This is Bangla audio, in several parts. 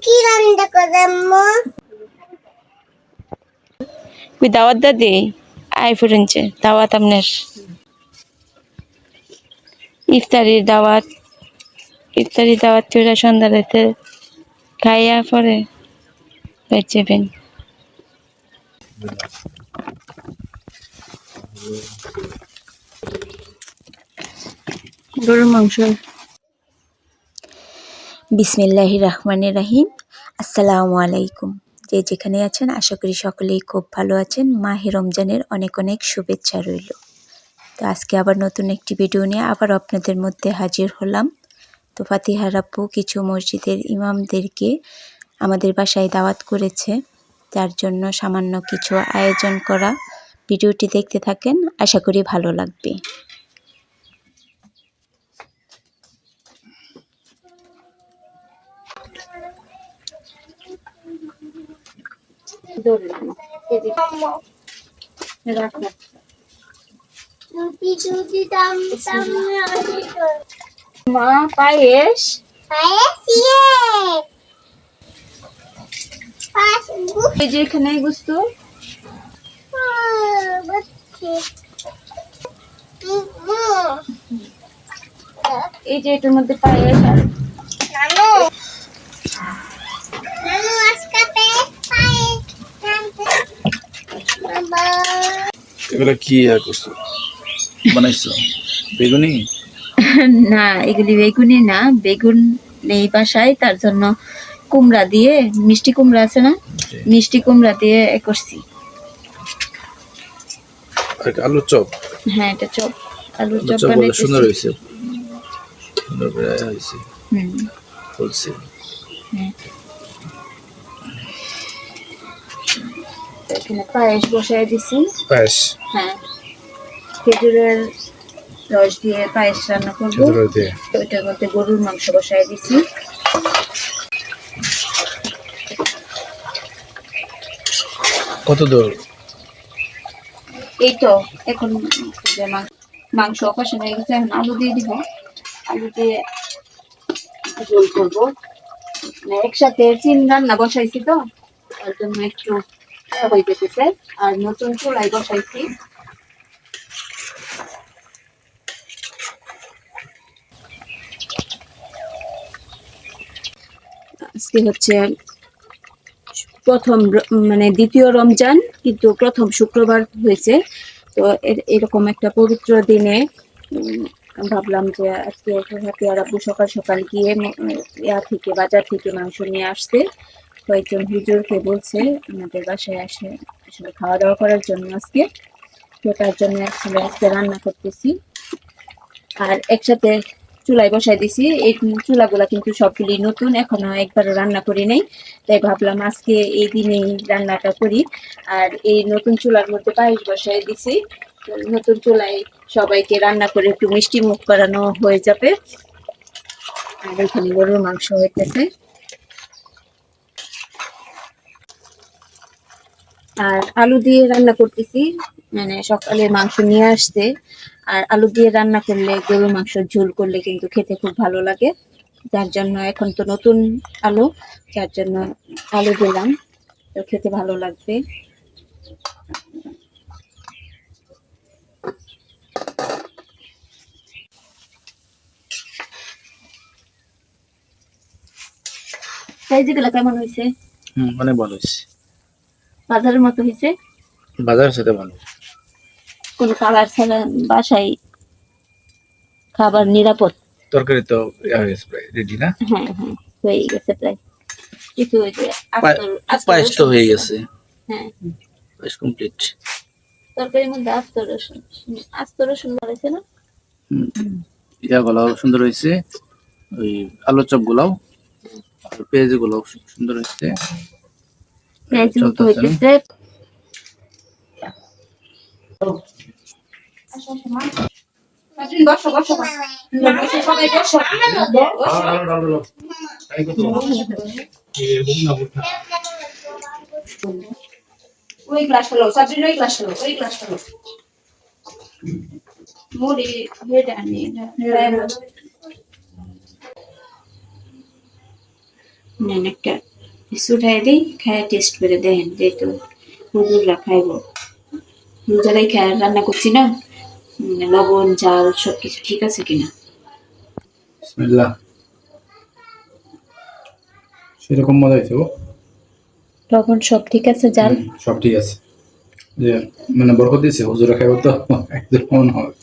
কি রান্না করে আম্মু? ওই দাওয়াত দাদি আই ফুরেনছে দাওয়াত আপনার ইফতারি দাওয়াত করে সন্ধ্যা রাতে খাইয়া পরে বেচেবেন গরুর মাংস। বিসমিল্লাহির রহমানির রহিম। আসসালামু আলাইকুম। যে যেখানে আছেন আশা করি সকলেই খুব ভালো আছেন। মাহে রমজানের অনেক অনেক শুভেচ্ছা রইল। তো আজকে আবার নতুন একটি ভিডিও নিয়ে আবার আপনাদের মধ্যে হাজির হলাম। তো ফাতিহার আপু কিছু মসজিদের ইমামদেরকে আমাদের বাসায় দাওয়াত করেছে, তার জন্য সামান্য কিছু আয়োজন করা। ভিডিওটি দেখতে থাকেন, আশা করি ভালো লাগবে। মা পায়েস এই যে এখানে গুস্তু এই যে এটার মধ্যে পায়েস আর এগুলা কি করছো বানাইছো? বেগুনি না, এগুলি বেগুনি না, বেগুন নেই বাসায়, তার জন্য কুমড়া দিয়ে, মিষ্টি কুমড়া আছে না, মিষ্টি কুমড়া দিয়ে করছি। আলু চপ। হ্যাঁ, এটা চপ, আলুর চপ বানাইছি। সুন্দর বানাইছি। হয়েছে, সুন্দর করে হয়েছে। বলছি এখানে পায়েস বসাই দিছি। পায়েস? হ্যাঁ, খেজুরের রস দিয়ে পায়েস রান্না করবো। ওইটার মধ্যে গরুর মাংস বসাই দিছি। কত দূর? এই তো এখন মাংস কষানো হয়ে গেছে, এখন আলু দিয়ে দিব। আলু দিয়ে ঝোল করবো। একসাথে 3 রান্না বসাইছি, তো তার জন্য একটু হয়ে যেতেছে। আর নতুন চুলাই বসাইছি। আজকে হচ্ছে প্রথম মানে দ্বিতীয় রমজান, কিন্তু প্রথম শুক্রবার হয়েছে। তো এরকম একটা পবিত্র দিনে ভাবলাম যে আজকে ফাতিহার আব্বু সকাল সকাল গিয়ে থেকে বাজার থেকে মাংস নিয়ে আসতে, কয়েকজন হুজুরকে বলছে আমাদের বাসায় আসলে খাওয়া দাওয়া করার জন্য আজকে। তো তার জন্য আসলে আজকে রান্না করতেছি, আর একসাথে চুলাই বসাই দিছি। এই চুলাগুলা কিন্তু সবগুলি নতুন, এখনো একবারও রান্না করি নাই, তাই ভাবলাম আজকে এই দিনেই রান্নাটা করি। আর এই নতুন চুলার মধ্যে পায়েস বসাই দিছি। নতুন চুলায় সবাইকে রান্না করে একটু মিষ্টি মুখ করানো হয়ে যাবে। আর এখানে গরুর মাংস হইতেছে। আর আলু দিয়ে রান্না করতেছি, মানে সকালে মাংস নিয়ে আসতে, আর আলু দিয়ে রান্না করলে, গরুর মাংস ঝোল করলে কিন্তু খেতে খুব ভালো লাগে। যার জন্য এখন তো নতুন আলু, যার জন্য আলু দিলাম, তো খেতে ভালো লাগবে। সাইজগুলো কেমন হয়েছে? অনেক ভালো হয়েছে, বাজারের মতো হয়েছে। বাজারের সাথে ভালো। কোনো কালার ছাড়া বাসায় খাবার নিরাপদ। তরকারি তো রেডি না? হ্যাঁ হ্যাঁ, হয়ে গেছে প্রায়। কিছু ওই যে পায়েস তো হয়ে গেছে। হ্যাঁ, পায়েস কমপ্লিট। তরকারির মধ্যে আস্ত রসুন বাড়াইছে না? গুলাও সুন্দর হয়েছে, ওই আলু চপ গুলাও, পেঁয়াজ গুলাও সুন্দর হয়েছে। ওই গ্লাস হলো সাজিন, ওই গ্লাস হলো, ওই গ্লাস হলো মুড়ি হেড আনি নেন একটা কিছু খাই দিই, খায় টেস্ট করে দেখেন, যেহেতু হুজুররা খাইব, হুজুরাই খায়, রান্না করছি না, লবণ ঝাল সবকিছু ঠিক আছে কিনা। বিসমিল্লাহ। সেরকম মজা হয়েছে গো। লবণ সব ঠিক আছে, জাল সব ঠিক আছে, যে মানে বরকত দিয়েছে হুজুরা খাইব তো একদম মন হবে।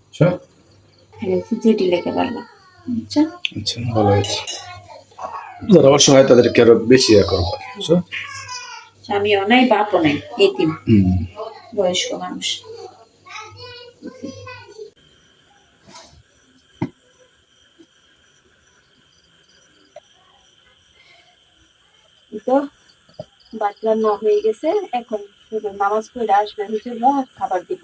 আচ্ছা যেটি লেগে পারলাম। আচ্ছা, আচ্ছা, ভালো হয়েছে। যারা অসহায় তাদেরকে আরো বেশি করবো, বুঝছো? স্বামীও নাই, বাপও নাই, এতিম হুম। বয়স্ক মানুষ। তো বাতলা না হয়ে গেছে, এখন শুধু নামাজ পড়ে আসবে হুজুররা, খাবার দিব।